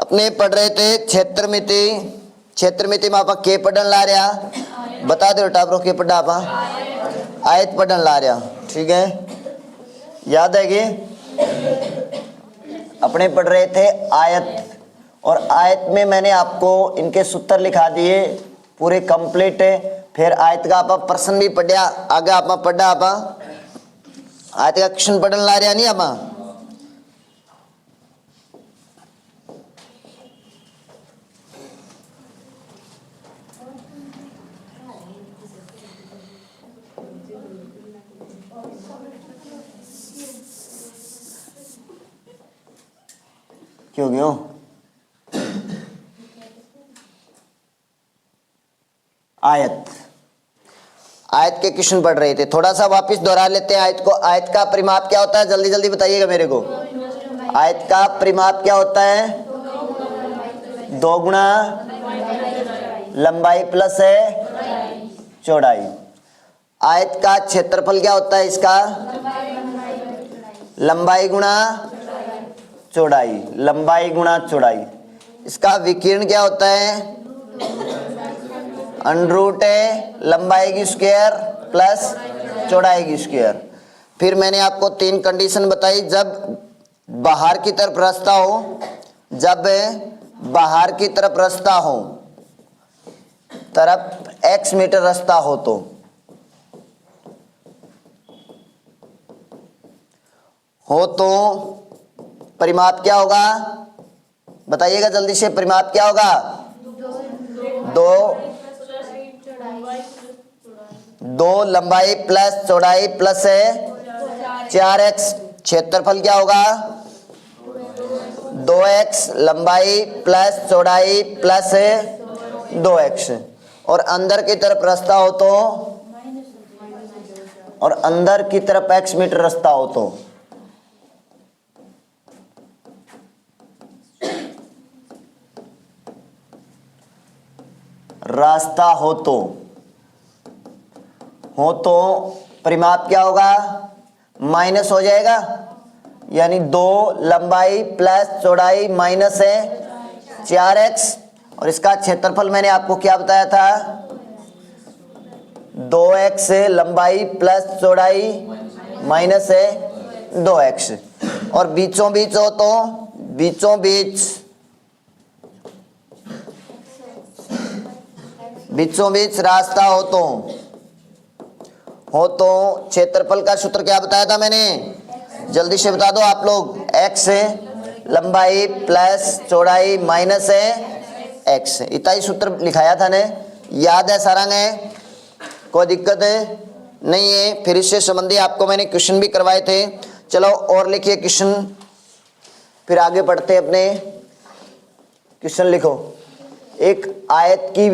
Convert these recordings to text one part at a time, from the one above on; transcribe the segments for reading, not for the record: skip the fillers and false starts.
अपने पढ़ रहे थे क्षेत्रमिति। क्षेत्रमिति में आप के पढ़न ला रहा, बता दो टाबरो के पढ़ा आप आयत पढ़न ला रहा। ठीक है, याद है कि अपने पढ़ रहे थे आयत, और आयत में मैंने आपको इनके सूत्र लिखा दिए पूरे कंप्लीट है। फिर आयत का आप प्रश्न भी पढ़ा, आगे आप पढ़ा, आप आयत का क्वेश्चन पढ़न ला रहा नहीं आप। क्यों क्यों आयत के क्वेश्चन पढ़ रहे थे, थोड़ा सा वापस दोहरा लेते हैं आयत को। आयत का परिमाप क्या होता है, जल्दी जल्दी बताइएगा मेरे को। आयत का परिमाप क्या होता है, 2 गुना लंबाई प्लस है चौड़ाई। आयत का क्षेत्रफल क्या होता है, इसका लंबाई गुणा चौड़ाई, लंबाई गुणा चौड़ाई। इसका विकीर्ण क्या होता है, अंडरूट है लंबाई की स्क्वायर प्लस चौड़ाई की स्क्वायर। फिर मैंने आपको 3 कंडीशन बताई, जब बाहर की तरफ रास्ता हो, जब बाहर की तरफ रास्ता हो, तरफ x मीटर रास्ता हो तो परिमाप क्या होगा, बताइएगा जल्दी से। परिमाप क्या होगा, 2 लंबाई प्लस चौड़ाई प्लस है 4x। क्षेत्रफल क्या होगा, 2x लंबाई प्लस चौड़ाई प्लस 2x। और अंदर की तरफ रास्ता हो तो, और अंदर की तरफ x मीटर रास्ता हो तो, रास्ता हो तो परिमाप क्या होगा, माइनस हो जाएगा। यानी 2 लंबाई प्लस चौड़ाई माइनस है 4x। और इसका क्षेत्रफल मैंने आपको क्या बताया था, 2x लंबाई प्लस चौड़ाई माइनस है 2x। और बीचों बीच हो तो, बीचों बीच रास्ता हो तो क्षेत्रफल का सूत्र क्या बताया था मैंने, जल्दी से बता दो आप लोग। x लंबाई प्लस चौड़ाई माइनस है x, इतना ही सूत्र लिखाया था ने, याद है सारा ने, कोई दिक्कत नहीं है। फिर इससे संबंधी आपको मैंने क्वेश्चन भी करवाए थे। चलो और लिखिए क्वेश्चन, फिर आगे बढ़ते अपने। क्वेश्चन लिखो, एक आयत की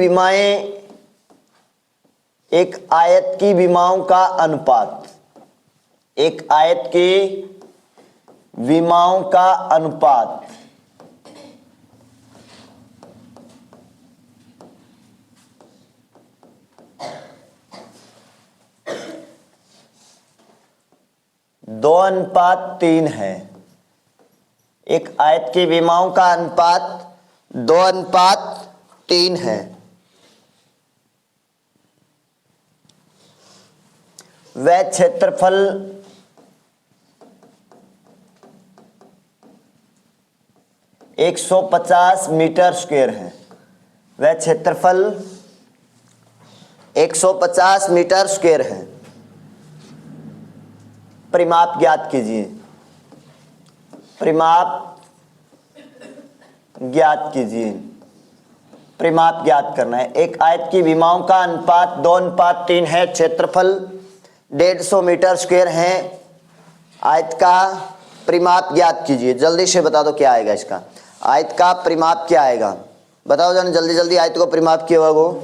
विमाओं का अनुपात, एक आयत की विमाओं का अनुपात दो अनुपात 3 है। एक आयत की विमाओं का अनुपात 2:3 है। वह क्षेत्रफल 150 मीटर स्क्वायर है। वह क्षेत्रफल 150 मीटर स्क्वायर है। परिमाप ज्ञात कीजिए, परिमाप ज्ञात कीजिए, परिमाप ज्ञात करना है। एक आयत की विमाओं का अनुपात 2:3 है, क्षेत्रफल 150 मीटर स्क्वायर है। आयत का परिमाप ज्ञात कीजिए, जल्दी से बता दो क्या आएगा इसका। आयत का परिमाप क्या आएगा, बताओ जाने जल्दी जल्दी। आयत को परिमाप क्या होगा,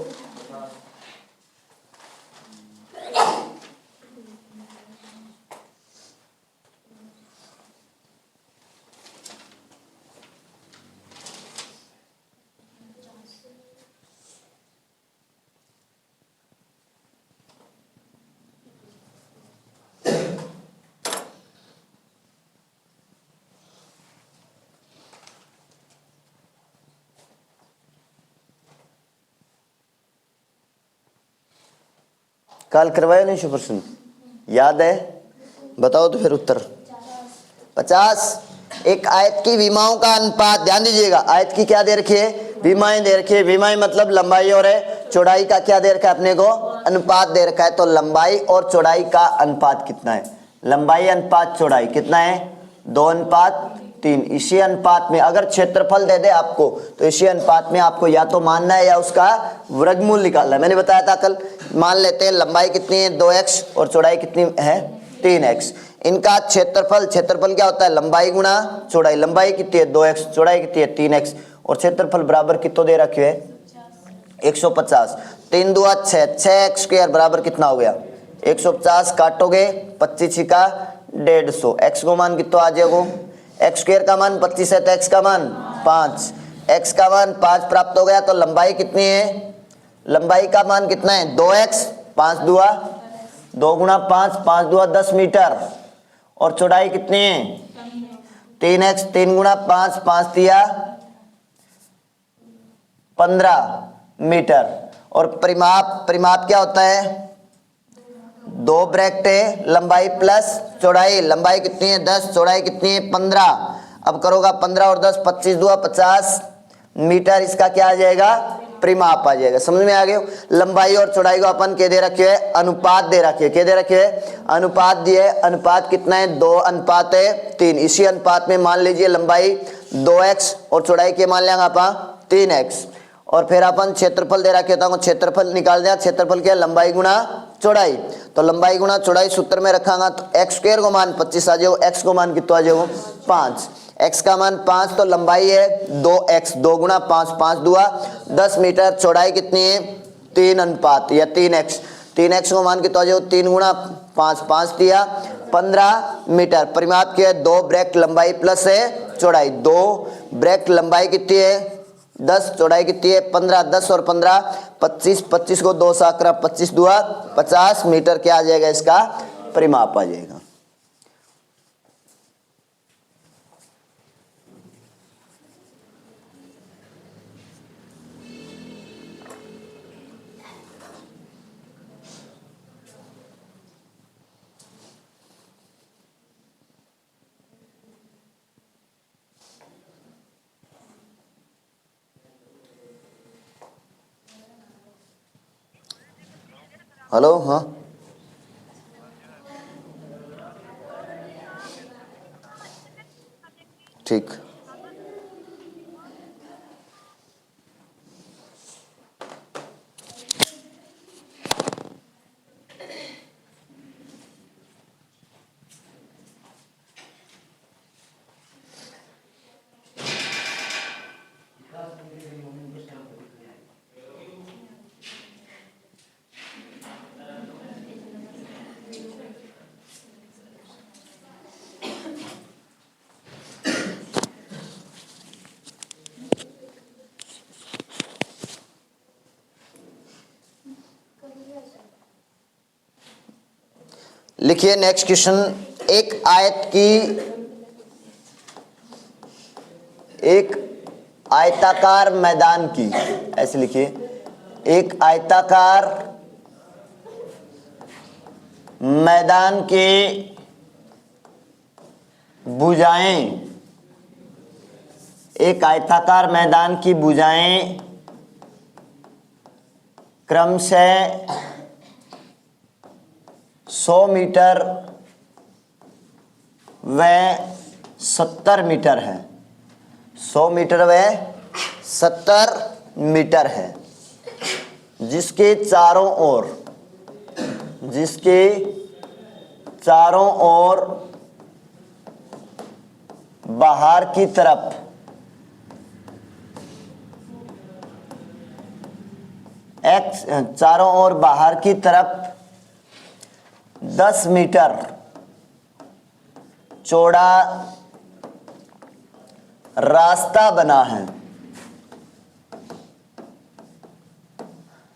कल करवाया नहीं प्रश्न, याद है? बताओ तो फिर उत्तर। 50। एक आयत की विमाओं का अनुपात, ध्यान दीजिएगा, आयत की क्या दे रखी है? विमाएं दे रखी है। विमाएं मतलब लंबाई और चौड़ाई का क्या दे रखा है अपने को? अनुपात दे रखा है। तो लंबाई और चौड़ाई का अनुपात कितना है? लंबाई अनुपात चौड़ाई कितना है? 2:3। इसी अनुपात में अगर क्षेत्रफल दे दे आपको तो इसी अनुपात में आपको या तो मानना है या उसका वर्गमूल निकालना है। मैंने बताया था कल। मान लेते हैं लंबाई कितनी है? 2x और चौड़ाई कितनी है? 3x। इनका क्षेत्रफल, क्षेत्रफल क्या होता है? लंबाई गुणा चौड़ाई। लंबाई कितनी है? 2x, चौड़ाई कितनी है? 3x, और क्षेत्रफल बराबर कितना दे रखे है? 150। 3 दूआ 6, 6x स्क्वायर बराबर कितना हो गया? 150 काटोगे 25 का 150। x को मान कितना आ जाएगा? x स्क्वायर का मान 25 है तो x का मान 5, x का मान 5 प्राप्त हो गया। तो लंबाई कितनी है? लंबाई का मान कितना है? 2x, 5 दूआ 2 गुणा 5, 5 दूआ 10 मीटर, और चौड़ाई कितनी है? 3x, 3 गुणा 5, 5 दिया 15 मीटर। और परिमाप, परिमाप क्या होता है? 2 ब्रैकेट है, लंबाई प्लस चौड़ाई। लंबाई कितनी है? 10, चौड़ाई कितनी है? 15। अब करोगा 15 और 10, 25 दूआ 50 मीटर। इसका क्या आ जाएगा? परिमाप आ जाएगा। समझ में आ गया? लंबाई और चौड़ाई को अपन के दे रखे है? अनुपात दे रखे है। क्या दे रखे है? अनुपात दिए। अनुपात कितना है? 2:3। इसी अनुपात में मान लीजिए लंबाई 2x और चौड़ाई के मान लेंगे आप 3x, और फिर अपन क्षेत्रफल दे रखे था, क्षेत्रफल निकाल दिया। क्षेत्रफल क्या? लंबाई गुणा चौड़ाई। तो लंबाई गुणा चौड़ाई सूत्र में रखांगा तो x स्क्वायर को मान 25 आ जाओ, x को मान कितना आ जाओ? 5। x का मान 5, तो लंबाई है 2x, 2 गुणा 5, 5 दूआ 10 मीटर। चौड़ाई कितनी है? 3 अनुपात या 3x। 3x को मान कितना आ जाओ? 3 गुणा 5, 5 दिया 15 मीटर। परिमाप क्या है? 2 ब्रैकेट लंबाई प्लस है चौड़ाई। 2 ब्रैकेट लंबाई कितनी है? 10, चौड़ाई कितनी है? 15। 10 और 15 25, 25 को 2 से 25 दूआ 50 मीटर। क्या आ जाएगा? इसका परिमाप आ जाएगा। हेलो, हाँ ठीक। लिखिए नेक्स्ट क्वेश्चन। एक आयताकार मैदान की, ऐसे लिखिए, एक आयताकार मैदान के भुजाएं, एक आयताकार मैदान की भुजाएं क्रमशः 100 मीटर व 70 मीटर है। 100 मीटर व 70 मीटर है, जिसके चारों ओर बाहर की तरफ चारों ओर बाहर की तरफ 10 मीटर चौड़ा रास्ता बना है।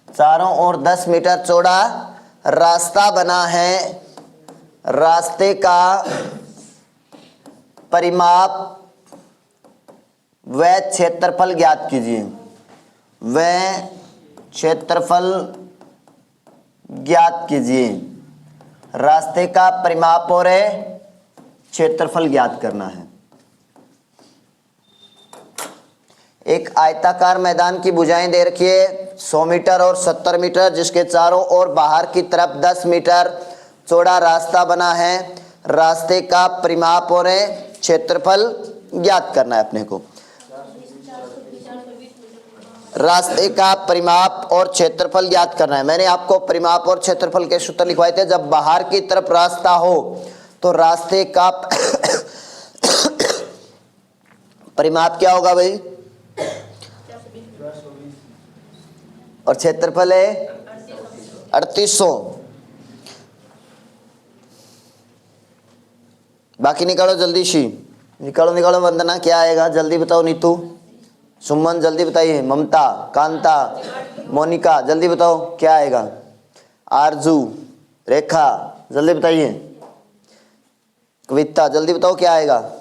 चारों ओर 10 मीटर चौड़ा रास्ता बना है। रास्ते का परिमाप व क्षेत्रफल ज्ञात कीजिए। व क्षेत्रफल ज्ञात कीजिए। रास्ते का परिमाप और क्षेत्रफल ज्ञात करना है। एक आयताकार मैदान की भुजाएं दे रखी है 100 मीटर और 70 मीटर, जिसके चारों ओर बाहर की तरफ 10 मीटर चौड़ा रास्ता बना है। रास्ते का परिमाप और क्षेत्रफल ज्ञात करना है अपने को। रास्ते का परिमाप और क्षेत्रफल ज्ञात करना है। मैंने आपको परिमाप और क्षेत्रफल के सूत्र लिखवाए थे। जब बाहर की तरफ रास्ता हो तो रास्ते का परिमाप क्या होगा भाई, और क्षेत्रफल है 3800। बाकी निकालो जल्दी सी, निकालो वंदना, क्या आएगा जल्दी बताओ। नीतू, सुमन जल्दी बताइए। ममता, कांता, मोनिका जल्दी बताओ क्या आएगा। आरजू, रेखा जल्दी बताइए। कविता जल्दी बताओ क्या आएगा।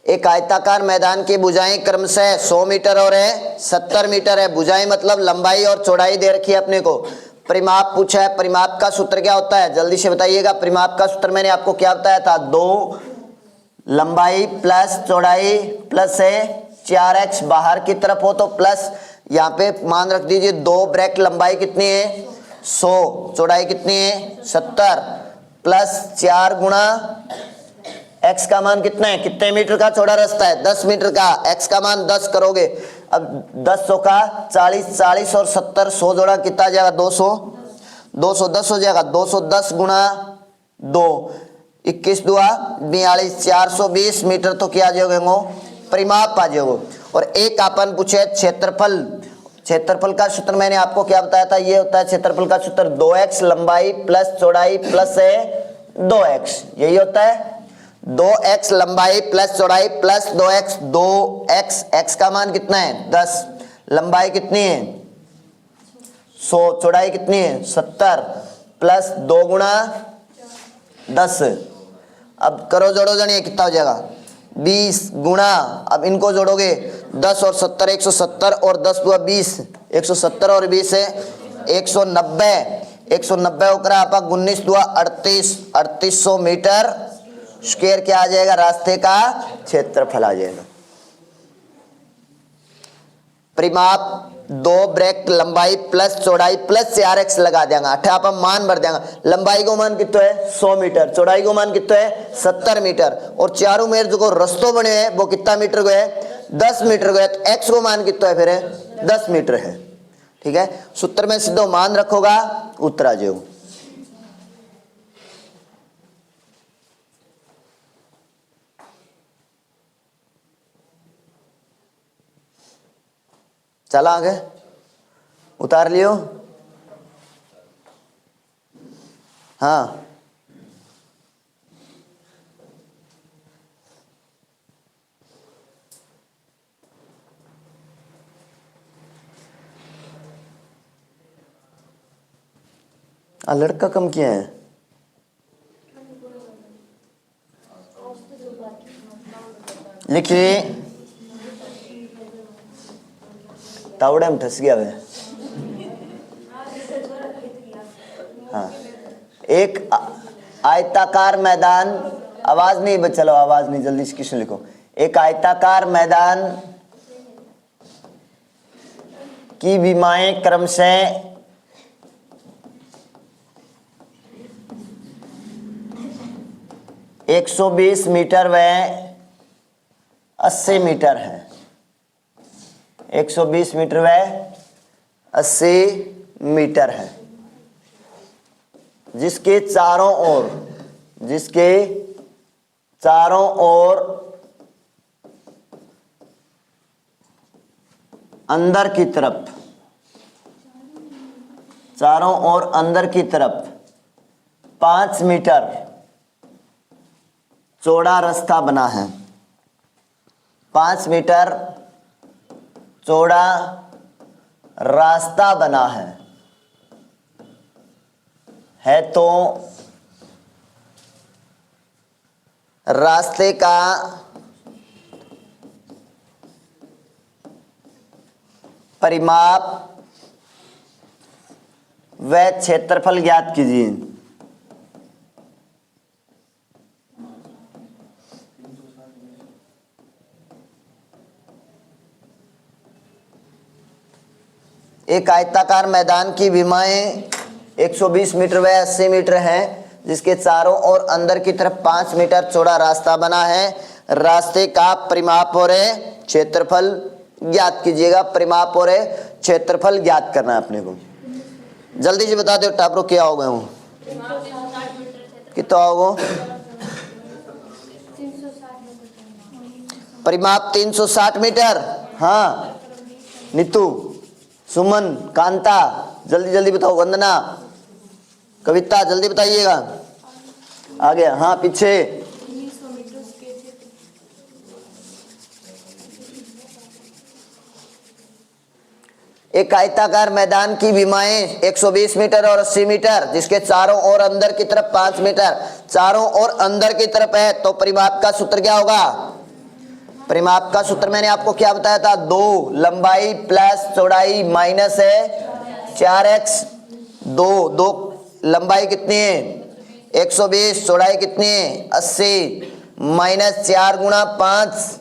एक आयताकार मैदान की भुजाएं क्रमशः 100 मीटर और 70 मीटर है। भुजाएं मतलब लंबाई और चौड़ाई दे रखी है अपने को। परिमाप पूछा है, परिमाप का सूत्र क्या होता है जल्दी से बताइएगा। परिमाप का सूत्र मैंने आपको क्या बताया था, 2 लंबाई प्लस चौड़ाई प्लस है 4x, बाहर की तरफ हो तो प्लस, यहाँ पे मान रख दीजिए 2 ब्रैकेट, लंबाई कितनी है 100, चौड़ाई कितनी है 70, प्लस 4 गुणा x का मान कितना है, कितने मीटर का चौड़ा रास्ता है 10 मीटर का, x का मान 10 करोगे। अब 10 100 का 40, 40 और 70 100 जोड़ा कितना आ जाएगा 200, 210 हो जाएगा। 210 गुणा 2, 21 दुआ 42, 420 मीटर तो क्या आ जाएगा, परिमाप आ जाएगा। और एक अपन पूछे क्षेत्रफल। क्षेत्रफल का सूत्र मैंने आपको क्या बताया था, ये होता है क्षेत्रफल का सूत्र 2x लंबाई प्लस चौड़ाई प्लस है 2x, यही होता है 2x लंबाई प्लस चौड़ाई प्लस 2x, 2x, x का मान कितना है 10, लंबाई कितनी है 100, चौड़ाई कितनी है 70, प्लस 2 गुणा 10। अब करो जोड़ो जनिए कितना हो जाएगा 20 गुणा, अब इनको जोड़ोगे 10 और 70 170 और 10 दुआ 20, 170 और 20 है 190, 190 होकर आपका 19 दुआ 38, 3800 मीटर स्क्वायर क्या आ जाएगा, रास्ते का क्षेत्रफल आ जाएगा। परिमाप 2 ब्रैकेट लंबाई प्लस चौड़ाई प्लस 4x लगा देंगे, आप मान भर देंगे। लंबाई को मान कितना है 100 मीटर, चौड़ाई को मान कितना है 70 मीटर, और चारों में जो रस्तों बने हैं वो कितना मीटर को है 10 मीटर को है, तो x को मान कितना है फिर है 10 मीटर है। ठीक है, सूत्र में सीधो मान रखोगा उत्तर आ जाएगा। चला आगे, उतार लियो। हाँ लड़का कम किया है, लिखिए तावड़े में ठस गया वे। हाँ, एक आयताकार मैदान, आवाज नहीं चलो आवाज नहीं, जल्दी से किसने लिखो। एक आयताकार मैदान की विमाएं क्रमशः 120 मीटर व 80 मीटर है। 120 मीटर व 80 मीटर है, जिसके चारों ओर अंदर की तरफ 5 मीटर चौड़ा रास्ता बना है। 5 मीटर चौड़ा रास्ता बना है तो रास्ते का परिमाप व क्षेत्रफल ज्ञात कीजिए। एक आयताकार मैदान की विमाएं 120 मीटर व 80 मीटर है, जिसके चारों ओर अंदर की तरफ 5 मीटर चौड़ा रास्ता बना है। रास्ते का परिमाप और क्षेत्रफल ज्ञात कीजिएगा। परिमाप और क्षेत्रफल ज्ञात करना है अपने को। जल्दी से बता दो टापरो क्या हो गए हूँ, कितना होगा? परिमाप 360 मीटर। हाँ नीतू, सुमन, कांता, जल्दी जल्दी बताओ। वंदना, कविता, जल्दी बताइएगा। आगे, हाँ पीछे। एक आयताकार मैदान की विमाएं 120 मीटर और 80 मीटर, जिसके चारों ओर अंदर की तरफ 5 मीटर, चारों ओर अंदर की तरफ है, तो परिमाप का सूत्र क्या होगा? परिमाप का सूत्र मैंने आपको क्या बताया था? 2 लंबाई प्लस चौड़ाई माइनस है 4x। 2 लंबाई कितनी है? 120, चौड़ाई कितनी है? 80, माइनस 4 गुणा 5,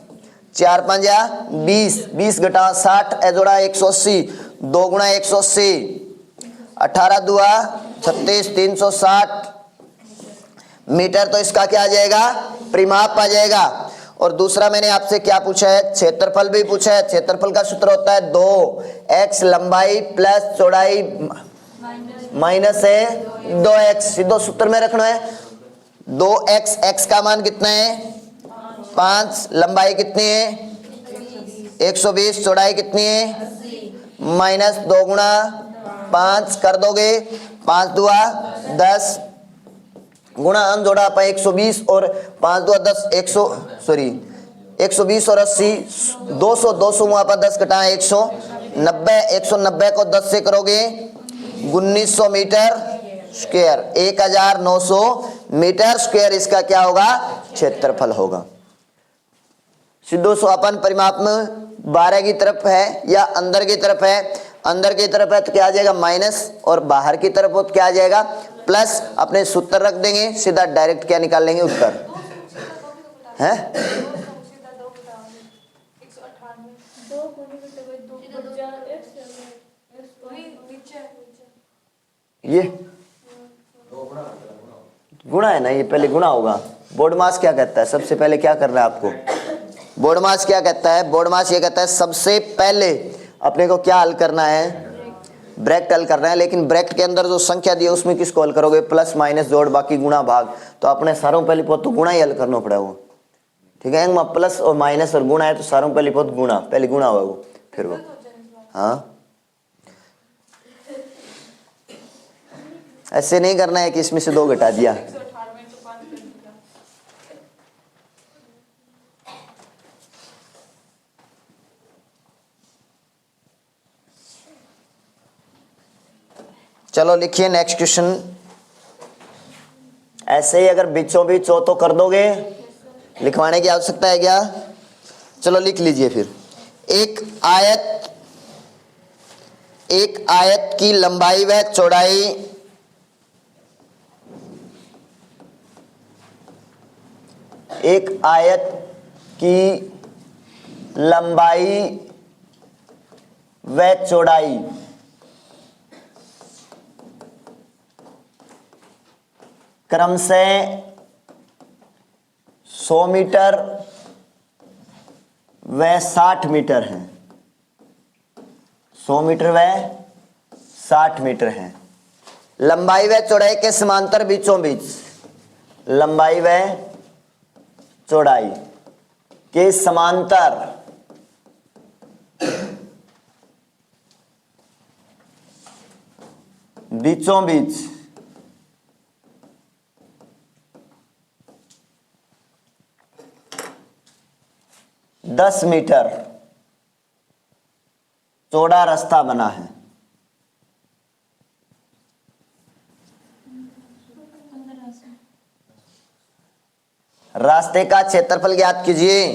4 5 या 20, 20 घटा 60 जोड़ा 180, 2 गुणा 180, 18 दुआ 36, 360 मीटर। तो इसका क्या आ जाएगा? परिमाप आ जाएगा। और दूसरा मैंने आपसे क्या पूछा है? क्षेत्रफल भी पूछा है। क्षेत्रफल का सूत्र होता है 2x लंबाई प्लस चौड़ाई माइनस है 2x। सीधो सूत्र में रखना है 2x। x का मान कितना है? 5। लंबाई कितनी है? 120। चौड़ाई कितनी है? माइनस 2 गुणा 5 कर दोगे, 5 दुआ 10 गुणा हम जोड़ा आप 120 और 5 दुआ 10, 120 और 80, 200, 200 वहां पर 10 घटा 190, 190 को 10 से करोगे 1900 मीटर स्क्वायर, 1900 मीटर स्क्वायर इसका क्या होगा? क्षेत्रफल होगा। सीधो सो अपन परिमाप में 12 की तरफ है या अंदर की तरफ है? अंदर की तरफ है तो क्या आ जाएगा? माइनस, और बाहर की तरफ हो तो क्या आ जाएगा? प्लस। अपने सूत्र रख देंगे, सीधा डायरेक्ट क्या निकाल लेंगे? उत्तर है। ये गुणा है ना, ये पहले गुणा होगा। बोर्ड मास क्या कहता है? सबसे पहले क्या करना है आपको? बोर्ड मास क्या कहता है? बोर्ड मास ये कहता है सबसे पहले अपने को क्या हल करना है? ब्रैकेट हल करना है। लेकिन ब्रैकेट के अंदर जो संख्या दी है उसमें किसको हल करोगे? प्लस माइनस जोड़ बाकी गुणा भाग। तो अपने सारों पहले बहुत तो गुणा ही हल करना पड़ा वो, ठीक है। प्लस और माइनस और गुणा है तो सारों पहले बहुत गुणा, पहले गुणा हुआ वो, फिर वो। हाँ ऐसे नहीं करना है कि इसमें से 2 घटा दिया। चलो लिखिए नेक्स्ट क्वेश्चन। ऐसे ही अगर बीचों बीच हो तो कर दोगे, लिखवाने की आवश्यकता है क्या? चलो लिख लीजिए फिर। एक आयत की लंबाई व चौड़ाई एक आयत की लंबाई व चौड़ाई क्रमशः 100 मीटर व 60 मीटर है। 100 मीटर व 60 मीटर है। लंबाई व चौड़ाई के समांतर बीचों बीच, लंबाई व चौड़ाई के समांतर बीचों बीच 10 मीटर चौड़ा रास्ता बना है। रास्ते का क्षेत्रफल ज्ञात कीजिए।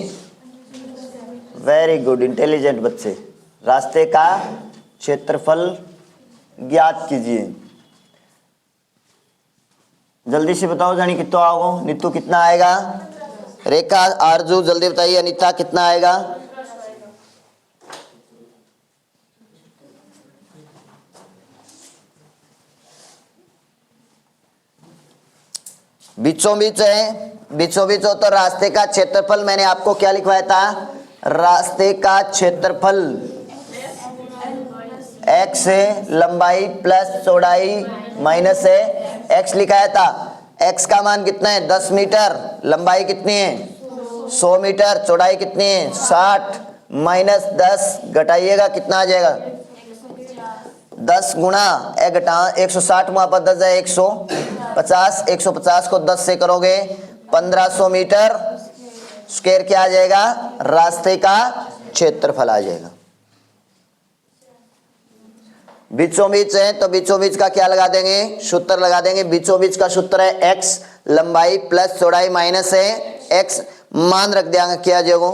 वेरी गुड, इंटेलिजेंट बच्चे। रास्ते का क्षेत्रफल ज्ञात कीजिए। जल्दी से बताओ जानी कितना आओ। नीतू कितना आएगा? रेखा, आरजू जल्दी बताइए। अनीता कितना आएगा? बीचों बीच है, बीचों बीच हो तो रास्ते का क्षेत्रफल मैंने आपको क्या लिखवाया था? रास्ते का क्षेत्रफल x है, लंबाई प्लस चौड़ाई माइनस है x लिखाया था। x का मान कितना है? 10 मीटर। लंबाई कितनी है? 100 मीटर। चौड़ाई कितनी है? 60 माइनस 10 घटाइएगा कितना आ जाएगा? 10 गुणा ए घटा 160 वहां पर 10 है 150। 150 को 10 से करोगे 1500 मीटर स्क्वायर क्या आ जाएगा? रास्ते का क्षेत्रफल आ जाएगा। बीचों बीच है तो बीचों बीच का क्या लगा देंगे? सूत्र लगा देंगे। बीचों बीच का सूत्र है x, लंबाई प्लस चौड़ाई माइनस है x। मान रख दिया क्या आ जाएगा?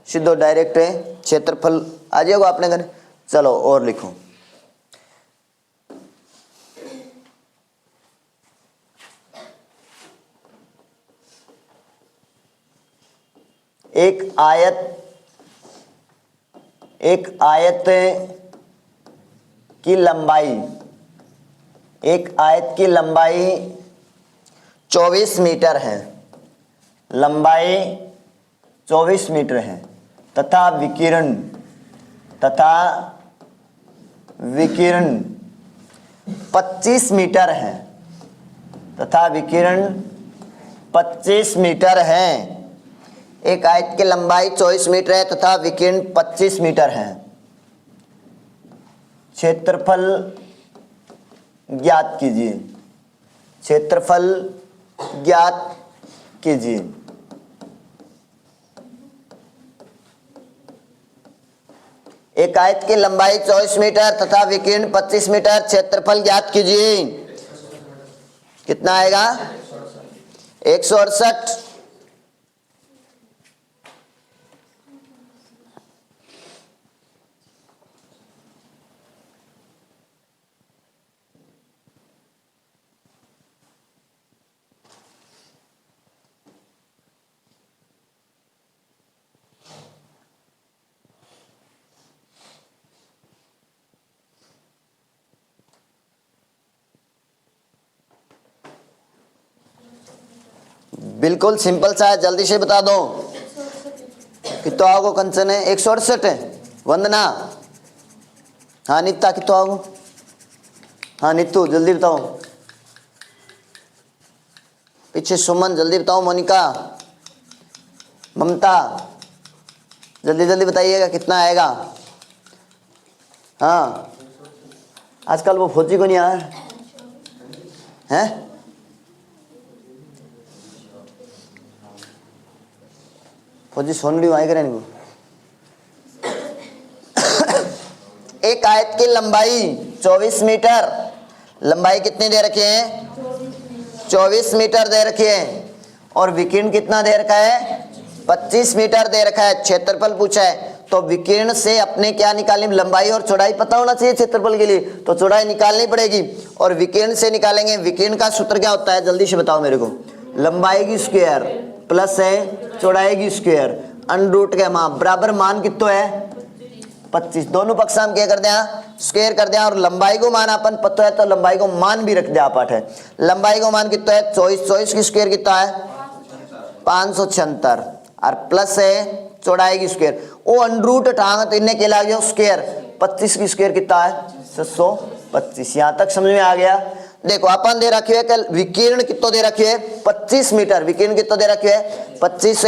सीधो डायरेक्ट है क्षेत्रफल आ जाएगा आपने घर। चलो और लिखो। एक आयत की लंबाई, एक आयत की लंबाई 24 मीटर है। लंबाई 24 मीटर है तथा विकिरण 25 मीटर है। तथा विकिरण 25 मीटर है। एक आयत की लंबाई 24 मीटर है तथा विकिरण 25 मीटर है। क्षेत्रफल ज्ञात कीजिए। क्षेत्रफल ज्ञात कीजिए। एक आयत की लंबाई 24 मीटर तथा विकिरण 25 मीटर। क्षेत्रफल ज्ञात कीजिए। कितना आएगा? 168। बिल्कुल सिंपल सा है, जल्दी से बता दो। कितो आओगे? कंचन है 168 है। वंदना, हाँ नित्ता कितो आओगे? हाँ नीतू जल्दी बताओ। पीछे सुमन जल्दी बताओ। मोनिका, ममता जल्दी जल्दी बताइएगा कितना आएगा। हाँ आजकल वो फौजी को नहीं आया है? फौजी सोनड़ी आए करे नहीं। एक आयत की लंबाई 24 मीटर। लंबाई कितनी दे रखी है? 24 मीटर दे रखी है। और विकिरण कितना दे रखा है? 25 मीटर दे रखा है। क्षेत्रफल पूछा है तो विकिरण से अपने क्या निकालनी? लंबाई और चौड़ाई पता होना चाहिए क्षेत्रफल के लिए, तो चौड़ाई निकालनी पड़ेगी। और विकिरण से निकालेंगे। विकिरण का सूत्र क्या होता है? जल्दी से बताओ मेरे को। लंबाई की स्क्वायर प्लस है चौड़ाई की स्क्वायर अंडर रूट के मान बराबर मान कितना है? 25। दोनों पक्ष हम क्या कर दिया? स्क्वायर कर दिया। और लंबाई को मान अपन पता है तो लंबाई को मान भी रख दिया पाठ है। लंबाई को मान कितना है? 24 की स्क्वायर कितना है? 576। और प्लस है चौड़ाई की स्क्वायर वो अंडर रूट हटाएंगे तो इन्हें क्या लग जाओ? स्क्वायर। 25 की स्क्वायर कितना है? 625। यहां तक समझ में आ गया? देखो अपन दे रखे है कल विकिरण कितना दे रखे है? 25 मीटर। विकिरण कितना दे रखे है? 25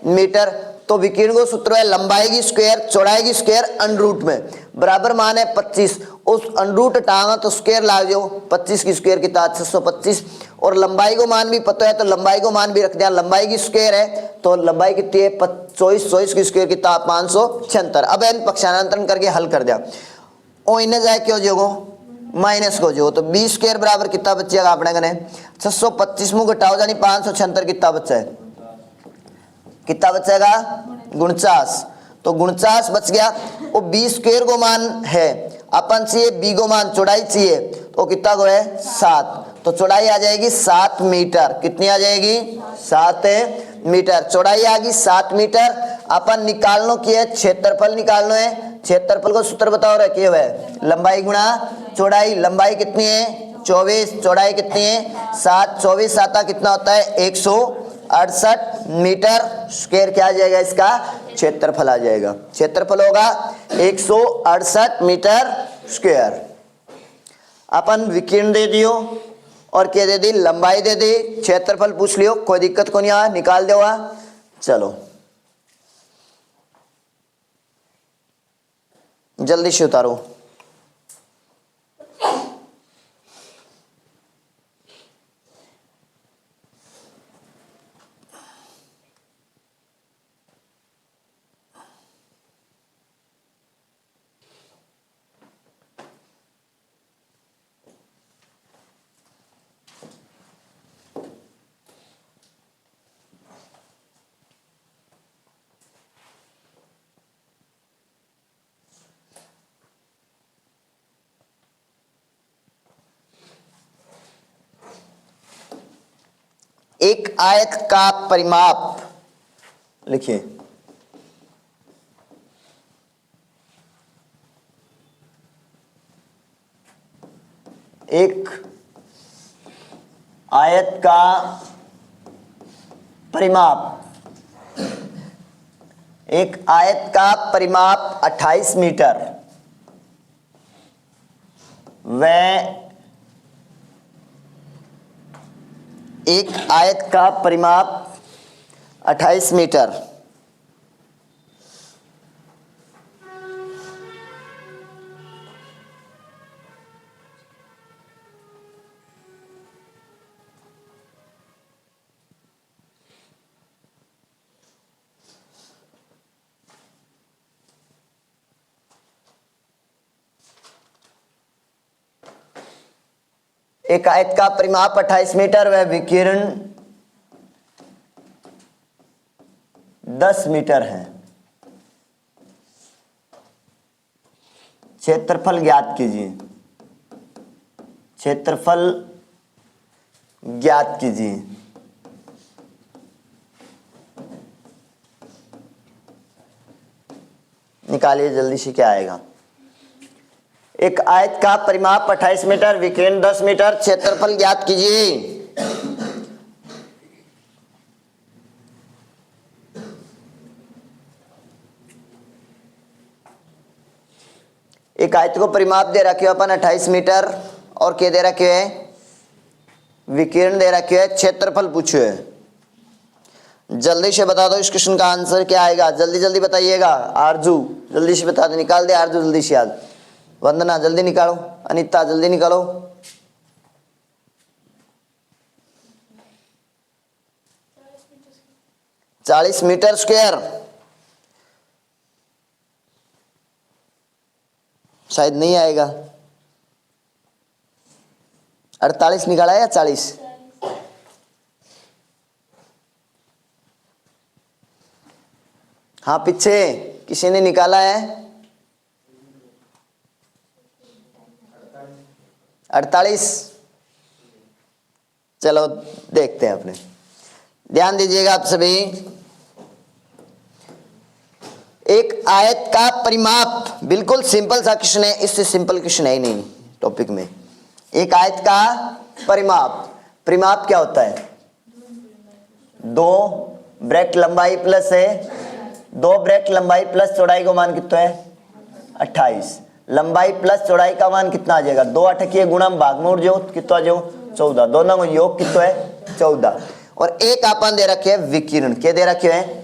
मीटर। तो विकिरण को सूत्र है लंबाई की स्क्वायर चौड़ाई की स्क्वायर अंडर रूट में बराबर मान है 25। उस अंडर रूट हटाएंगे तो स्क्वायर लाग जाओ। 25 की स्क्वायर कितना? 625। और लंबाई को मान भी पता है तो लंबाई को मान भी रख दिया। लंबाई की स्क्वायर है तो लंबाई कितनी है? 24 की स्क्वायर कितना? 576। अब इन पक्षांतरण करके हल कर दिया। ओ इन्हें जाए क्यों जोगो माइनस को जो, तो 20 स्क्वायर बराबर कितना बचेगा अपने कने 625 मुँह घटाओ जानी 576 कितना बचा है, कितना बचेगा 49, तो 49 बच गया। वो 20 स्क्वायर को मान है अपन चाहिए, बी को मान चौड़ाई चाहिए, तो कितना को है 7, तो चौड़ाई आ जाएगी 7 मीटर, कितनी आ जाएगी 7 मीटर, चौड़ाई आ गई 7 मीटर। अपन निकालनो की है क्षेत्रफल निकालनो है, क्षेत्रफल को सूत्र बताओ रखे हुए लंबाई गुणा चौड़ाई, लंबाई कितनी है 24, चौड़ाई कितनी है 7, 24 आता कितना होता है 168 मीटर स्क्वायर, क्या आ जाएगा इसका क्षेत्रफल आ जाएगा, क्षेत्रफल होगा 168 मीटर स्क्वायर। अपन विकीर्ण दे दियो और क्या दे दी लंबाई दे दी, क्षेत्रफल पूछ लियो, कोई दिक्कत को नहीं आ, निकाल दो। चलो जल्दी से उतारो। एक आयत का परिमाप लिखिए, एक आयत का परिमाप, एक आयत का परिमाप 28 मीटर व एक आयत का परिमाप 28 मीटर एक आयत का परिमाप 28 मीटर व विकिरण 10 मीटर है। क्षेत्रफल ज्ञात कीजिए, क्षेत्रफल ज्ञात कीजिए। निकालिए जल्दी से, क्या आएगा। एक आयत का परिमाप 28 मीटर, विकिरण 10 मीटर, क्षेत्रफल ज्ञात कीजिए। एक आयत को परिमाप दे रखे हो अपन 28 मीटर और क्या दे रखे है विकिरण दे रखे है, क्षेत्रफल पूछो है। जल्दी से बता दो इस क्वेश्चन का आंसर क्या आएगा, जल्दी जल्दी बताइएगा। आरजू जल्दी से बता दो, निकाल दे आरजू जल्दी से, याद वंदना जल्दी निकालो, अनीता जल्दी निकालो। चालीस मीटर स्क्वायर शायद नहीं आएगा। 48 निकाला है या 40? हाँ पीछे किसी ने निकाला है 48। चलो देखते हैं अपने, ध्यान दीजिएगा आप सभी। एक आयत का परिमाप, बिल्कुल सिंपल सा क्वेश्चन है, इससे सिंपल क्वेश्चन है ही नहीं टॉपिक में। एक आयत का परिमाप, परिमाप क्या होता है 2 ब्रैकेट लंबाई प्लस है 2 ब्रैकेट लंबाई प्लस चौड़ाई का मान कितना है 28, लंबाई प्लस चौड़ाई का मान कितना आ जाएगा 2 अठकीय गुणा भाग में उड़ जाओ कितना आ जाओ 14, दोनों को योग कितना है 14। और एक अपन दे रखे है विकिरण, क्या दे रखे हैं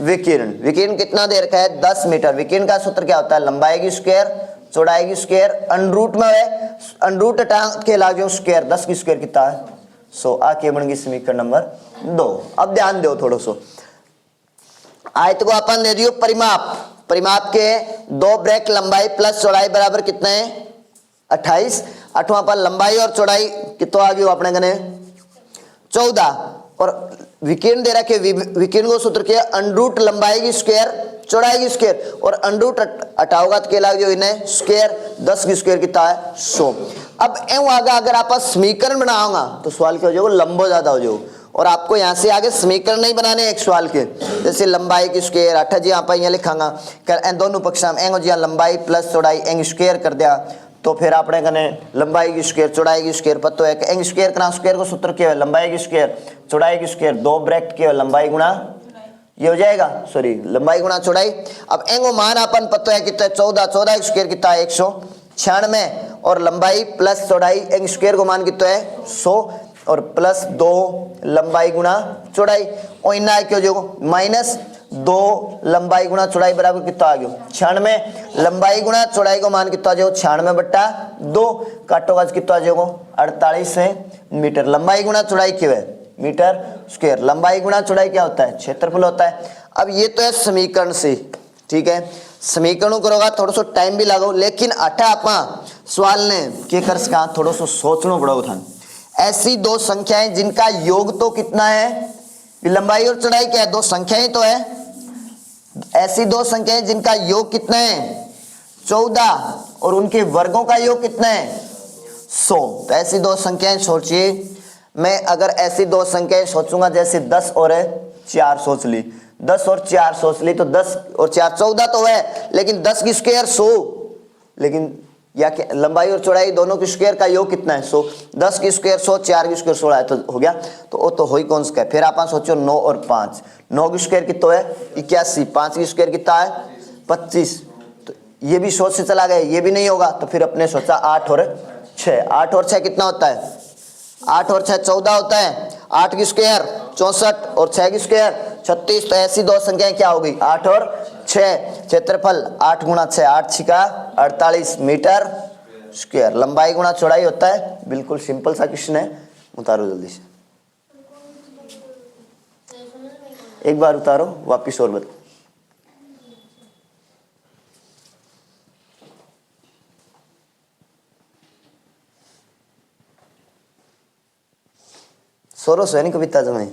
विकिरण, विकिरण कितना दे रखा है 10 मीटर। विकिरण का सूत्र क्या होता है लंबाई की स्क्वायर चौड़ाई की स्क्वायर, अंडरूट में है अंडरूट हटा के लागे स्क्वायर, 10 की स्क्वायर कितना है 100। आके बन गई समीकरण नंबर 2। अब ध्यान दो थोड़ा सो, आयत को अपन दे दियो परिमाप, परिमाप के 2 ब्रैकेट लंबाई प्लस चौड़ाई बराबर कितना है 28, 8वां पर लंबाई और चौड़ाई कितना आ गया अपने कने 14, और विकीर्ण दे रखे, विकीर्ण को सूत्र के अंडरूट लंबाई की स्क्वायर चौड़ाई की स्क्वायर, और अंडरूट हटाओगा तो क्या लग जो इन्हें स्क्वायर, 10 की स्क्वायर कितना है 100। अब एवं आगे अगर आप समीकरण बनाओगा तो सवाल क्या हो जाएगा, लंबो ज्यादा हो जाएगा, और आपको यहाँ से आगे समीकरण नहीं बनाने एक सवाल के, जैसे लंबाई की स्क्वायर 8 जी आप यहाँ लिखांगा दोनों पक्ष में जी लंबाई प्लस चौड़ाई एंग स्क्वायर कर दिया, तो फिर आपने कने लंबाई की स्क्वायर चौड़ाई की स्क्वायर पता है कि एंग स्क्वायर का स्क्वायर को सूत्र क्या है, लंबाई की स्क्वायर चौड़ाई की स्क्वायर, दो ब्रैकेट के लंबाई गुणा ये हो जाएगा, सॉरी लंबाई गुणा चौड़ाई। अब एंगो मान अपन पता है कितना 14, 14 की स्क्वायर कितना है 196, और लंबाई प्लस चौड़ाई एंग स्क्वायर को मान कितना है 100, और प्लस 2 लंबाई गुणा चौड़ाई, और इतना क्यों जो माइनस 2 लंबाई गुणा चौड़ाई बराबर कितना आ गया 96, लंबाई गुणा चौड़ाई को मान कितना जो 96/2, काटोगा कितना जो 48 मीटर। लंबाई गुणा चौड़ाई क्यों है मीटर स्क्वायर, लंबाई गुणा चौड़ाई क्या होता है क्षेत्रफल होता है। अब ये तो है समीकरण से, ठीक है, समीकरण करोगा थोड़ा सा टाइम भी लगाओ, लेकिन अठा आप सवाल ने क्या कर सका थोड़ा सा सोचना पड़ेगा था। ऐसी दो संख्याएं जिनका योग तो कितना है, लंबाई और चौड़ाई क्या है, दो संख्याएं तो है, ऐसी दो संख्याएं जिनका योग कितना है 14, और उनके वर्गों का योग कितना है 100। तो ऐसी दो संख्याएं सोचिए, मैं अगर ऐसी दो संख्याएं सोचूंगा, जैसे 10 और 4 सोच ली, 10 और 4 सोच ली, तो 10 और 4 14 तो है, लेकिन 10 की स्क्वायर 100, लेकिन या लंबाई और चौड़ाई दोनों की स्क्वायर का योग कितना है 100, 10 की स्क्वायर 100, 4 की स्क्वायर 16 है, तो हो गया, तो वो तो हो ही कौन सा है। फिर आप सोचो 9 और 5, 9 की स्क्वायर कितना है 81, 5 की स्क्वायर कितना है 25, तो ये भी सोच से चला गया, ये भी नहीं होगा, तो फिर अपने सोचा 8 और 6, 8 और 6 कितना होता है 8 और 6 14 होता है, 8 की स्क्वायर 64 और 6 की स्क्वायर 36, तो ऐसी दो संख्याएं क्या होगी 8 और 6, क्षेत्रफल 8 गुणा 6 8 छिका 48 मीटर स्क्वायर, लंबाई गुणा चौड़ाई होता है। बिल्कुल सिंपल सा क्वेश्चन है, उतारो जल्दी से, एक बार उतारो वापिस और बताओ। सोरो सो है नहीं कविता जमाई,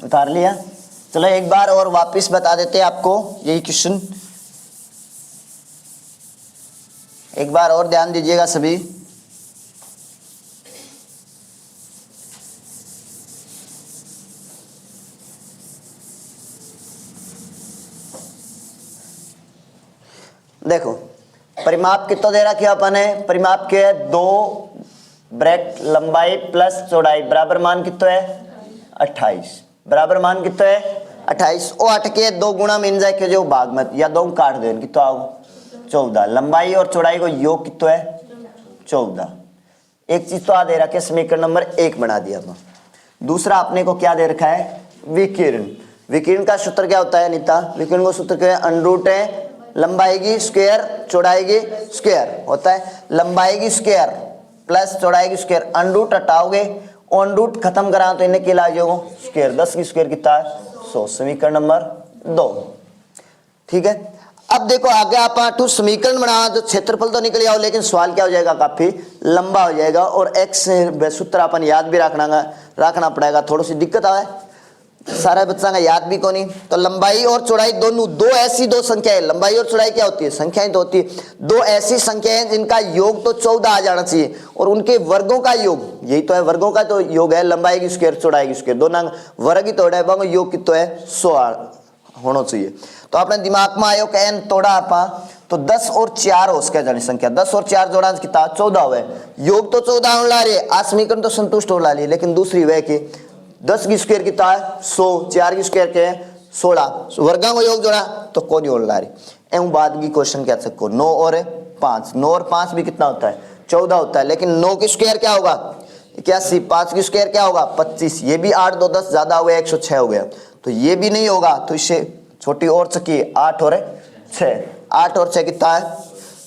उतार लिया। चलो एक बार और वापस बता देते हैं आपको यही क्वेश्चन, एक बार और ध्यान दीजिएगा सभी। देखो परिमाप कितना दे रखा अपन है, परिमाप के 2 ब्रैकेट लंबाई प्लस चौड़ाई बराबर मान कितना है 28, बराबर मान कितना है 28, ओ 8 के 2 गुणा मिल जाए के जो भाग मत या 2 काट दो कितना आओ 14, लंबाई और चौड़ाई को योग कितना है 14। एक चीज तो आ दे रखा है, समीकरण नंबर 1 बना दिया था। दूसरा आपने को क्या दे रखा है विकिरण, विकिरण का सूत्र क्या होता है नीता, विकिरण का सूत्र क्या है अंडरूट है लंबाई की स्क्वायर चौड़ाई की स्क्वायर होता है, लंबाई की स्क्वायर प्लस चौड़ाई की स्क्वायर, अंडरूट हटाओगे ऑनरूट खत्म करा तो इन्हें क्या ला जाओगे स्क्वायर, 10 की स्क्वायर कितना है 100, समीकरण नंबर 2, ठीक है। अब देखो आगे आप समीकरण बना तो क्षेत्रफल तो निकल आओ, लेकिन सवाल क्या हो जाएगा काफी लंबा हो जाएगा, और एक्स सूत्र अपन याद भी रखना पड़ेगा, थोड़ी सी दिक्कत आए सारा बच्चा का याद भी कोनी। तो लंबाई और चौड़ाई दोनों दो ऐसी दो संख्या है, लंबाई और चौड़ाई क्या होती है, संख्याएं तो होती है, दो ऐसी संख्याएं हैं जिनका योग तो 14 आ जाना चाहिए और उनके वर्गों का योग, यही तो है वर्गों का तो योग है, लंबाई की स्क्वायर चौड़ाई की स्क्वायर दोनों वर्ग ही तोड़ा है, योग की तो है 100 होना चाहिए। तो अपने दिमाग में आयो कि n तोड़ा आपा तो 10 और 4 हो सके जानी संख्या, 10 और 4 जोड़ा कितना 14 हुए, योग तो 14 होने ला रही है, आ समीकरण तो संतुष्ट हो ला रही है, लेकिन दूसरी वह कि 10 की स्क्वायर कितना है 100, 4 की स्क्वायर क्या है 16, वर्गा को योग जोड़ा तो कौन होने ला रही। एवं बाद की क्वेश्चन क्या सकते 9 और 5, 9 और 5 भी कितना होता है 14 होता है, लेकिन 9 की स्क्वायर क्या होगा 81, 5 की स्क्वायर क्या होगा 25, ये भी 8 2 10 ज्यादा हो गया 106 हो गया, तो ये भी नहीं होगा, तो इससे छोटी और चकी 8 और 6, 8 और 6 कितना है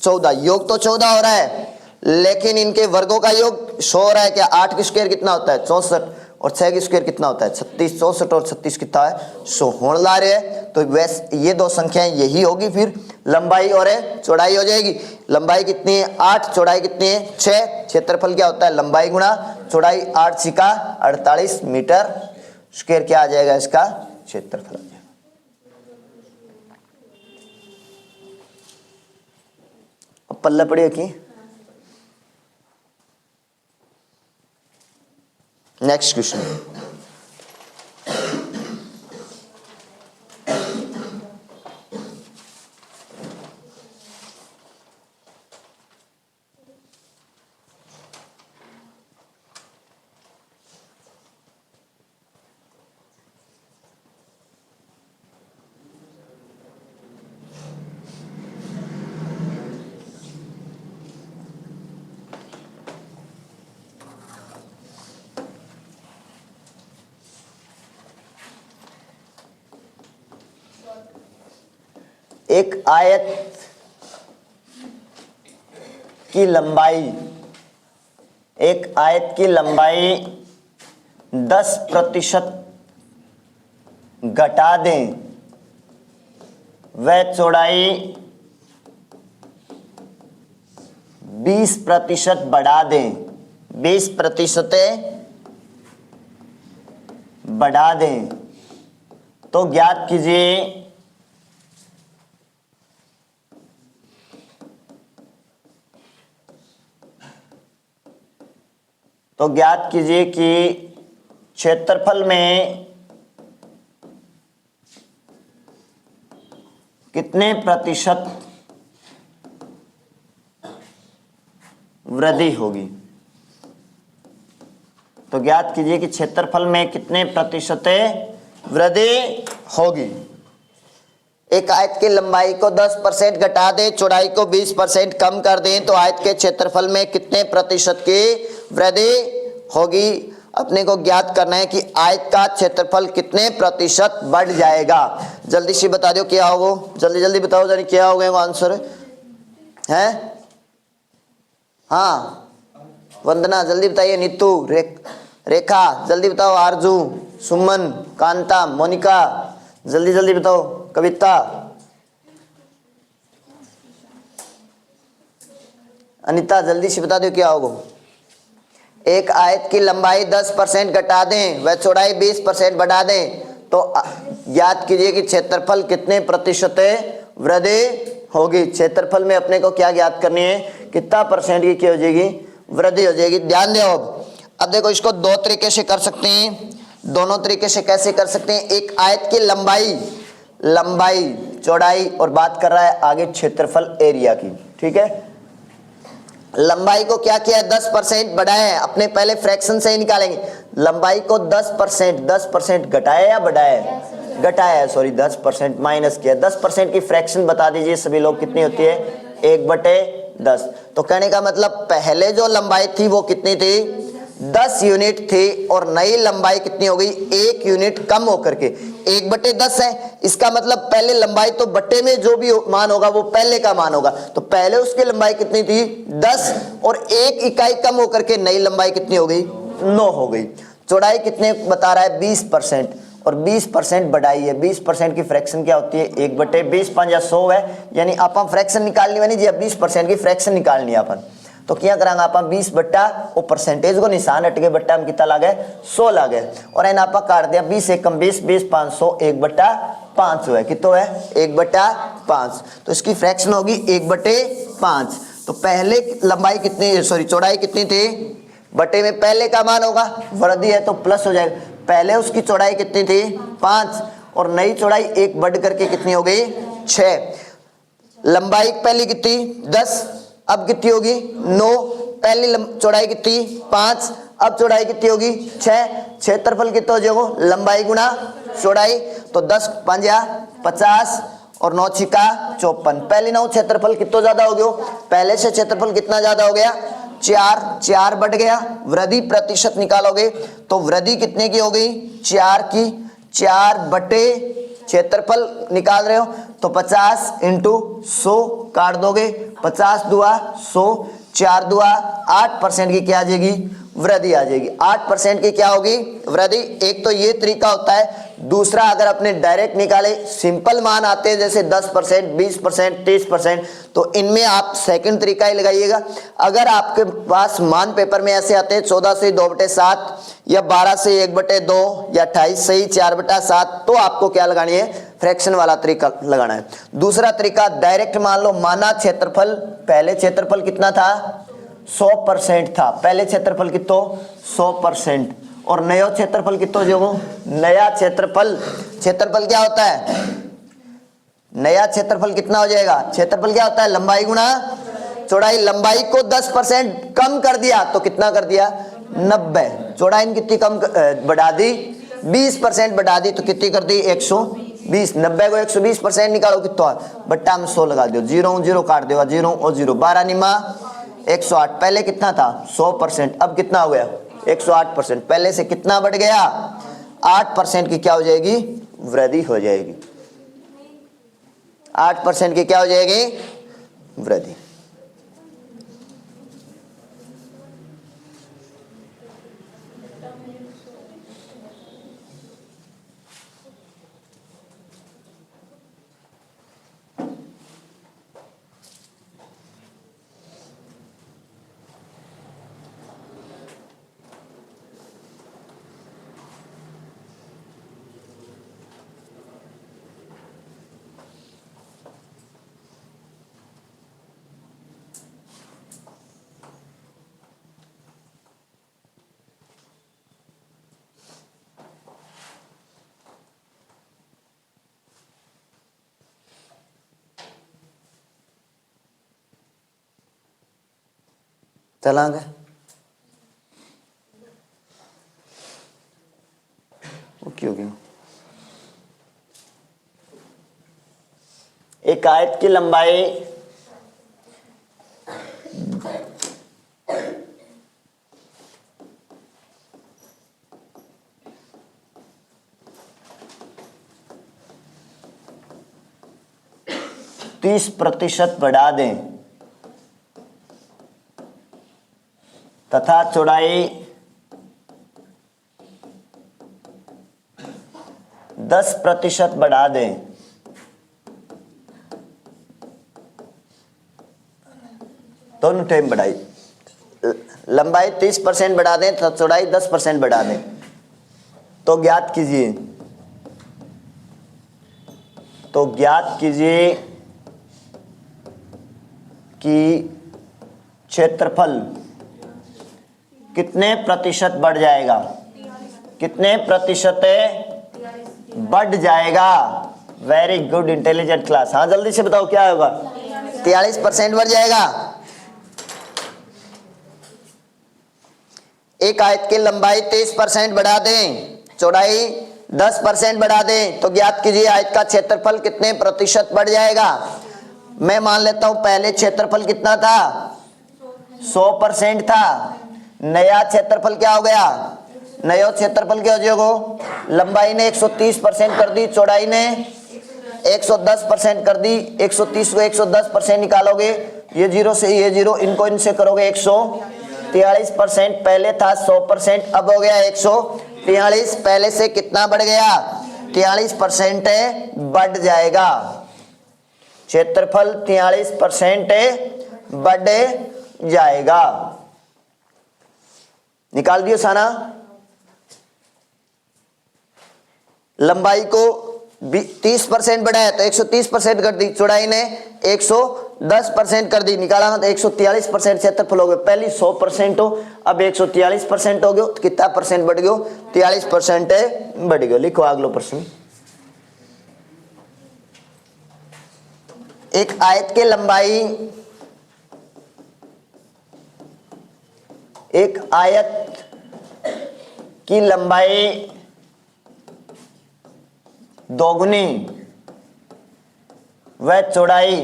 14, योग तो 14 हो रहा है लेकिन इनके वर्गों का योग शो हो रहा है क्या, 8 की स्क्वायर कितना होता है 64 और 6 की स्क्वायर कितना होता है 36, 64 और 36 कितना है 100 होने ला रहे हैं। तो वैसे ये दो संख्याएं यही होगी, फिर लंबाई और चौड़ाई हो जाएगी, लंबाई कितनी है 8, चौड़ाई कितनी है 6, क्षेत्रफल क्या होता है लंबाई गुणा चौड़ाई, 8 छिका 48 मीटर स्क्वायर क्या आ जाएगा इसका क्षेत्रफल आ जाएगा। अब पल्ला पड़िए की नेक्स्ट क्वेश्चन, एक आयत की लंबाई, एक आयत की लंबाई 10% घटा दें वह चौड़ाई 20% बढ़ा दें, 20% बढ़ा दें तो ज्ञात कीजिए कि क्षेत्रफल में कितने प्रतिशत वृद्धि होगी। तो ज्ञात कीजिए कि क्षेत्रफल में कितने प्रतिशत वृद्धि होगी। एक आयत की लंबाई को 10% घटा दें, चौड़ाई को 20% कम कर दें तो आयत के क्षेत्रफल में कितने प्रतिशत की वृद्धि होगी। अपने को ज्ञात करना है कि आयत का क्षेत्रफल कितने प्रतिशत बढ़ जाएगा। जल्दी से बता दो क्या होगा, जल्दी जल्दी बताओ जरा क्या होगा वो आंसर है। हाँ वंदना जल्दी बताइए, नीतू, रेखा जल्दी बताओ, आरजू, सुमन, कांता, मोनिका जल्दी जल्दी बताओ, कविता, अनिता जल्दी से बता दो क्या होगा। एक आयत की लंबाई 10% घटा दें व चौड़ाई 20% बढ़ा दें तो याद कीजिए कि क्षेत्रफल कितने प्रतिशत वृद्धि होगी। क्षेत्रफल में अपने को क्या ज्ञात करनी है, कितना परसेंट की क्या हो जाएगी वृद्धि हो जाएगी। ध्यान दो, अब देखो इसको दो तरीके से कर सकते हैं, दोनों तरीके से कैसे कर सकते हैं। एक आयत की लंबाई चौड़ाई और बात कर रहा है आगे क्षेत्रफल एरिया की, ठीक है। लंबाई को क्या किया है 10% बढ़ाया है, अपने पहले फ्रैक्शन से ही निकालेंगे। लंबाई को 10% घटाया या बढ़ाया है, घटाया है, सॉरी 10% माइनस किया। 10% की फ्रैक्शन बता दीजिए सभी लोग कितनी होती है 1/10। तो कहने का मतलब पहले जो लंबाई थी वो कितनी थी 10 यूनिट थी और नई लंबाई कितनी हो गई 1 यूनिट कम होकर के 1/10 है। इसका मतलब पहले लंबाई तो बट्टे में जो भी मान होगा वो पहले का मान होगा। तो पहले उसकी लंबाई कितनी थी 10 और 1 इकाई कम होकर के नई लंबाई कितनी हो गई 9 हो गई। चौड़ाई कितने बता रहा है 20% और 20% बढ़ाई है। 20% की फ्रैक्शन क्या होती है 1/20, 5 या 100 है, यानी अपन फ्रैक्शन निकालनी बनी जी 20% की फ्रैक्शन निकालनी है अपन। तो क्या करांगे आप 20 बट्टा वो परसेंटेज को निशान हट के बट्टा में कितना लागे 100 लागे और एन आप काट दिया 20 एकम 20 20 500 1 बट्टा 500 है कितना है 1 बट्टा 5 तो इसकी फ्रैक्शन होगी 1 बटे 5 तो पहले लंबाई कितनी सॉरी चौड़ाई कितनी थी बटे में पहले का मान होगा वृद्धि है तो प्लस हो जाएगा पहले उसकी चौड़ाई कितनी थी 5 और नई चौड़ाई 1 बढ़ करके कितनी हो गई 6 लंबाई पहली कितनी 10 अब कितनी होगी 9 पहली चौड़ाई कितनी 5 अब चौड़ाई कितनी होगी 6 क्षेत्रफल कितना हो जाएगा लंबाई गुना चौड़ाई तो 10 पंजा 50 और 9 छिका 54 पहली 9 क्षेत्रफल कितना ज्यादा हो गया पहले से क्षेत्रफल कितना ज्यादा हो गया 4 बढ़ गया वृद्धि प्रतिशत निकालोगे तो वृद्धि कितने की हो गई 4 की 4 बटे क्षेत्रफल निकाल रहे हो तो 50 इंटू 100 काट दोगे 50 दुआ 100 4 दुआ 8% की क्या आ जाएगी वृद्धि आ जाएगी 8% की क्या होगी वृद्धि एक तो ये तरीका होता है दूसरा अगर अपने डायरेक्ट निकाले सिंपल मान आते हैं जैसे 10% 20% 30% तो इनमें आप सेकंड तरीका ही लगाइएगा अगर आपके पास मान पेपर में ऐसे आते हैं 14 से 2/7 या 12 से 1/2 या 28 से 4/7 तो आपको क्या लगानी है फ्रैक्शन वाला तरीका लगाना है दूसरा तरीका डायरेक्ट मान लो माना क्षेत्रफल पहले क्षेत्रफल कितना था 100% था पहले क्षेत्रफल कितना 100% और नया क्षेत्रफल कितना जो नया क्षेत्रफल क्या होता है नया क्षेत्रफल कितना हो जाएगा क्षेत्रफल क्या होता है लंबाई गुना चौड़ाई लंबाई को 10% कम कर दिया तो कितना कर दिया 90 चौड़ाई कितनी कम बढ़ा दी 20% बढ़ा दी तो कितनी कर दी 120 90 को 120% निकालो कितना बट्टा में 100 लगा दो 0 काट देगा 0 और 0 12 निमा 108 पहले कितना था 100% अब कितना हो गया 108% पहले से कितना बढ़ गया 8% की क्या हो जाएगी वृद्धि हो जाएगी 8% की क्या हो जाएगी वृद्धि चलांगे ओके एक आयत की लंबाई तीस प्रतिशत बढ़ा दें तथा चौड़ाई 10% बढ़ा दें दोनों टाइम बढ़ाई लंबाई 30% बढ़ा दें तथा चौड़ाई 10% बढ़ा दें तो ज्ञात कीजिए कि क्षेत्रफल कितने प्रतिशत बढ़ जाएगा कितने प्रतिशत बढ़ जाएगा वेरी गुड इंटेलिजेंट क्लास हाँ जल्दी से बताओ क्या होगा 43% बढ़ जाएगा एक आयत की लंबाई 30% बढ़ा दें चौड़ाई 10% बढ़ा दें तो ज्ञात कीजिए आयत का क्षेत्रफल कितने प्रतिशत बढ़ जाएगा मैं मान लेता हूं पहले क्षेत्रफल कितना था 100% था नया क्षेत्रफल क्या हो गया नया क्षेत्रफल क्या हो जाएगा लंबाई ने 130% कर दी चौड़ाई ने 110% कर दी 130 को 110% निकालोगे ये 0 से ये 0 इनको इनसे करोगे 143% पहले था 100% अब हो गया 143 पहले से कितना बढ़ गया 43% बढ़ जाएगा क्षेत्रफल 43% बढ़ जाएगा। निकाल दियो साना। लंबाई को 30% बढ़ाया तो 130% कर दी, चौड़ाई ने 110% कर दी, निकाला ना तो 143% क्षेत्रफल हो गया। पहली 100% हो, अब 143% हो गयो, तो कितना परसेंट बढ़ गयो? 43% बढ़ गयो। लिखो अगलो प्रश्न। एक आयत की लंबाई, एक आयत की लंबाई दोगुनी व चौड़ाई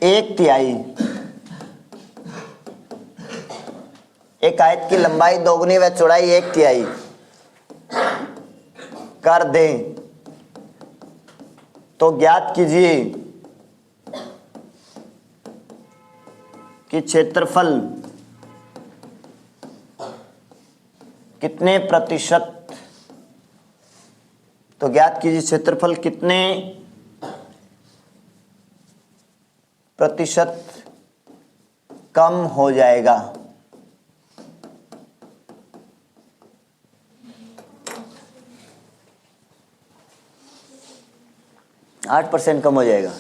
1/3। एक आयत की लंबाई दोगुनी व चौड़ाई 1/3 कर दें तो ज्ञात कीजिए कि क्षेत्रफल कितने प्रतिशत, तो ज्ञात कीजिए क्षेत्रफल कितने प्रतिशत कम हो जाएगा। आठ % कम हो जाएगा।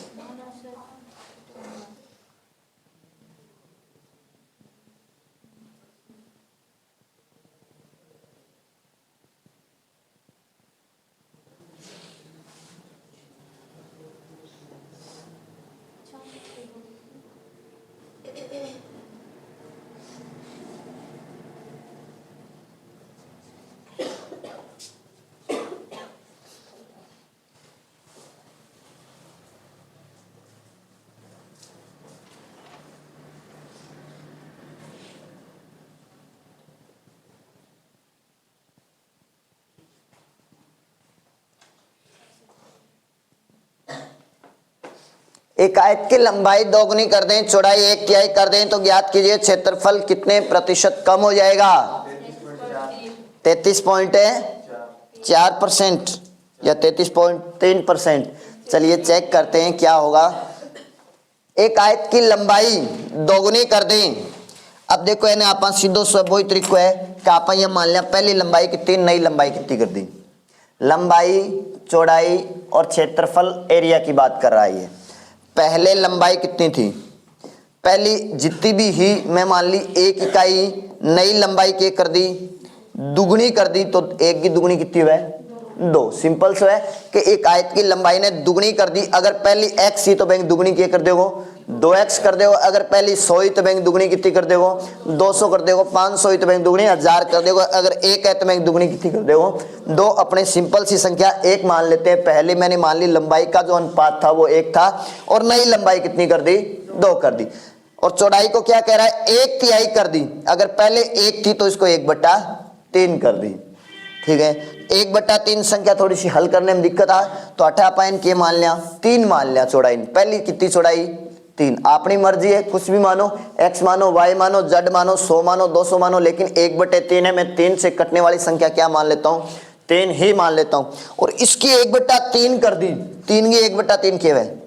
एक आयत की लंबाई दोगुनी कर दें, चौड़ाई 1/3 कर दें तो ज्ञात कीजिए क्षेत्रफल कितने प्रतिशत कम हो जाएगा। 33.4% या 33.3%। चलिए चेक करते हैं क्या होगा। एक आयत की लंबाई दोगुनी कर दें। अब देखो इन्हें आप सीधो वही तरीको है कि आप ये मान लिया पहली लंबाई कितनी, नई लंबाई कितनी कर दी। लंबाई, चौड़ाई और क्षेत्रफल एरिया की बात कर रहा है। पहले लंबाई कितनी थी, पहली जितनी भी ही मैं मान ली 1 इकाई, नई लंबाई के कर दी, दुगनी कर दी तो 1 की दुगनी कितनी हुआ है? 2। सिंपल सा है कि एक आयत की लंबाई ने दुगनी कर दी। अगर पहली x ही तो बैंक दुगनी क्या कर देगो? 2x कर देगो। अगर पहली 100 ही तो बैंक दुगनी कितनी कर देगो? 200 कर देगो। 500 ही तो बैंक दुगनी 1000 कर देगो। अगर 1 है तो बैंक दुगनी कितनी कर देगो? 2। अपने सिंपल सी संख्या 1 मान लेते हैं। पहले मैंने मान ली लंबाई का जो अनुपात था वो 1 था और नई लंबाई कितनी कर दी? 2 कर दी। और चौड़ाई को क्या कह रहा है? 1/3 कर दी। अगर पहले 1 थी तो इसको 1/3 कर दी। ठीक है, 1/3 संख्या थोड़ी सी हल करने में दिक्कत आ तो 8 के मान लिया, 3 मान लिया चौड़ाई। पहली कितनी चौड़ाई? 3। अपनी मर्जी है, कुछ भी मानो, x मानो, y मानो, z मानो, 100 मानो, 200 मानो, लेकिन 1/3 है। मैं 3 से कटने वाली संख्या क्या मान लेता हूँ? 3 ही मान लेता हूँ। और इसकी 1/3 कर दी। 3 की 1/3 क्या है?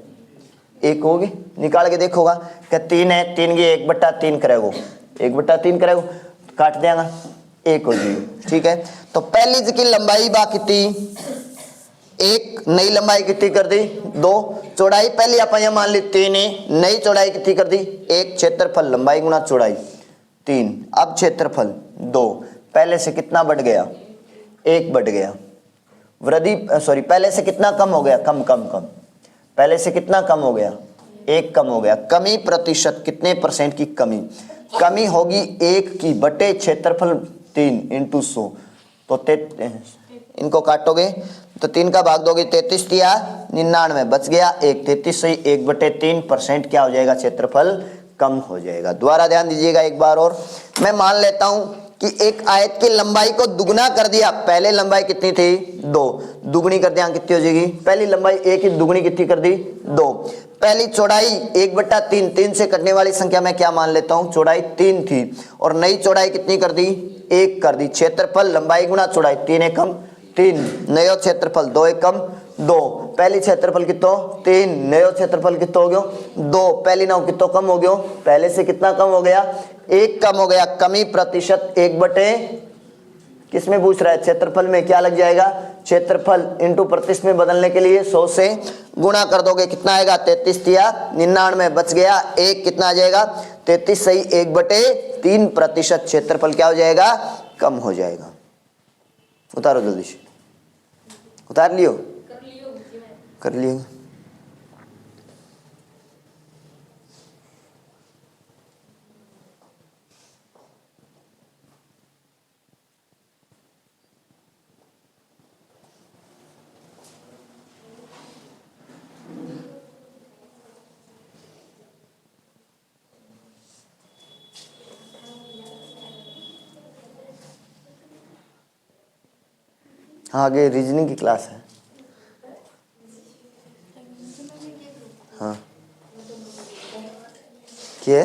1 होगी। निकाल के देखोगा कि 3 है, 3 की 1/3 करेगो, 1/3 करेगो, काट देगा, 1 हो जाएगी। ठीक है, तो पहली की लंबाई बा कितनी? 1, नई लंबाई कितनी कर दी? 2। चौड़ाई पहले आप यहाँ मान ली 3 है, नई चौड़ाई कितनी कर दी? 1। क्षेत्रफल लंबाई गुना चौड़ाई 3। अब क्षेत्रफल 2। पहले से कितना बढ़ गया? 1 बढ़ गया। वृद्धि सॉरी, पहले से कितना कम हो गया? कम कम कम। पहले से कितना कम हो गया? 1 कम हो गया। कमी प्रतिशत, कितने % की कमी? कमी होगी 1 की बटे क्षेत्रफल 3 × 100। तो इनको काटोगे तो 3 का भाग दोगे 33 दिया 99 बच गया 1। 33 सही 1/3% क्या हो जाएगा? क्षेत्रफल कम हो जाएगा। दोबारा ध्यान दीजिएगा एक बार और। मैं मान लेता हूं कि एक आयत की लंबाई को दुगना कर दिया। पहले लंबाई कितनी थी? 2। दुगनी कर दिया कितनी हो जाएगी? पहली लंबाई 1 की दुगनी कितनी कर दी? 2। पहली चौड़ाई 1/3, 3 से कटने वाली संख्या मैं क्या मान लेता हूं? चौड़ाई 3 थी और नई चौड़ाई कितनी कर दी? 1 कर दी। क्षेत्रफल लंबाई गुना चौड़ाई 3 एकम 3 नयो क्षेत्रफल 2 1 कम 2 पहली क्षेत्रफल कितो 3 नयो क्षेत्रफल कितो हो गयो 2 पहली नाव कितो कम हो गयो पहले से कितना कम हो गया 1 कम हो गया। कमी प्रतिशत 1 बटे किसमें पूछ रहा है क्षेत्रफल में क्या लग जाएगा क्षेत्रफल इंटू प्रतिशत में बदलने के लिए 100 से गुणा कर दोगे कितना आएगा 33 या 99 बच गया 1 कितना आ जाएगा 33 सही 1 बटे 3% क्षेत्रफल क्या हो जाएगा कम हो जाएगा। उतारो जल्दी से उतार लियो कर लियो। हाँ आगे रीजनिंग की क्लास है। हाँ क्या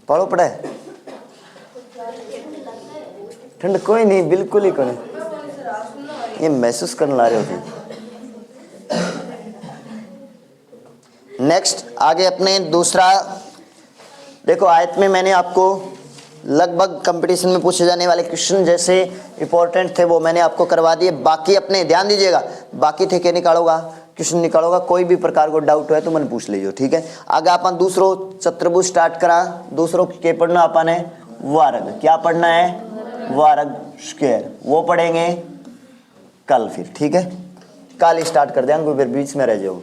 पढ़ो पढ़े ठंड कोई नहीं बिल्कुल ही कोई नहीं ये महसूस करने ला रहे हो। नेक्स्ट आगे अपने दूसरा देखो आयत में मैंने आपको लगभग कंपटीशन में पूछे जाने वाले क्वेश्चन जैसे इंपॉर्टेंट थे वो मैंने आपको करवा दिए। बाकी अपने ध्यान दीजिएगा बाकी थे के निकालोगा क्वेश्चन निकालोगा कोई भी प्रकार को डाउट है तो मैंने पूछ लीजिए ठीक है। आगे अपन दूसरो चतुर्भुज स्टार्ट करा दूसरो के पढ़ना अपन है वर्ग क्या पढ़ना है वर्ग स्क्वायर वो पढ़ेंगे कल फिर ठीक है कल स्टार्ट कर देंगे फिर बीच में रह जाओ।